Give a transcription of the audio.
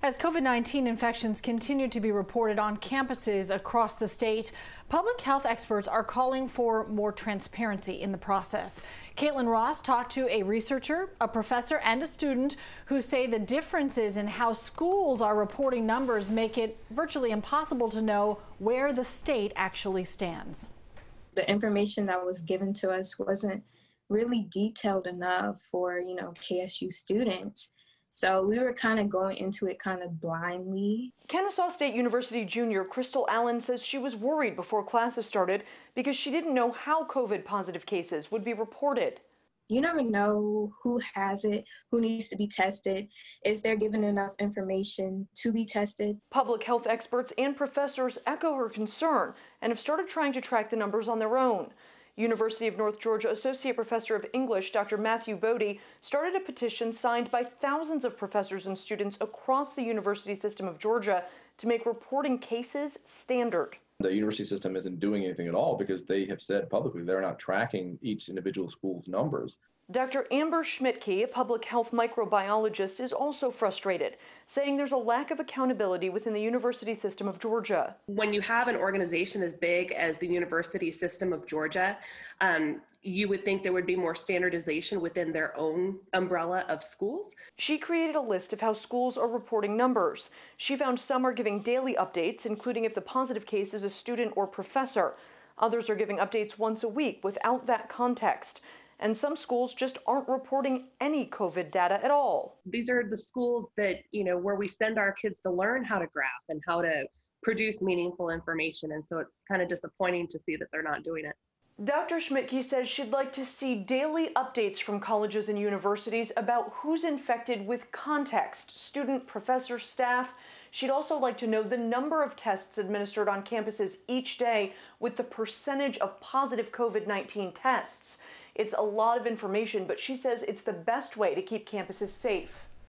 As COVID-19 infections continue to be reported on campuses across the state, public health experts are calling for more transparency in the process. Caitlin Ross talked to a researcher, a professor, and a student who say the differences in how schools are reporting numbers make it virtually impossible to know where the state actually stands. The information that was given to us wasn't really detailed enough for, KSU students. So we were kind of going into it kind of blindly. Kennesaw State University junior Crystal Allen says she was worried before classes started because she didn't know how COVID positive cases would be reported. You never know who has it, who needs to be tested. Is there given enough information to be tested? Public health experts and professors echo her concern and have started trying to track the numbers on their own. University of North Georgia Associate Professor of English, Dr. Matthew Bodie, started a petition signed by thousands of professors and students across the university system of Georgia to make reporting cases standard. The university system isn't doing anything at all because they have said publicly they're not tracking each individual school's numbers. Dr. Amber Schmidtke, a public health microbiologist, is also frustrated, saying there's a lack of accountability within the university system of Georgia. When you have an organization as big as the University System of Georgia, you would think there would be more standardization within their own umbrella of schools. She created a list of how schools are reporting numbers. She found some are giving daily updates, including if the positive case is a student or professor. Others are giving updates once a week without that context. And some schools just aren't reporting any COVID data at all. These are the schools that, where we send our kids to learn how to graph and how to produce meaningful information. And so it's kind of disappointing to see that they're not doing it. Dr. Schmidtke says she'd like to see daily updates from colleges and universities about who's infected with context, student, professor, staff. She'd also like to know the number of tests administered on campuses each day with the percentage of positive COVID-19 tests. It's a lot of information, but she says it's the best way to keep campuses safe.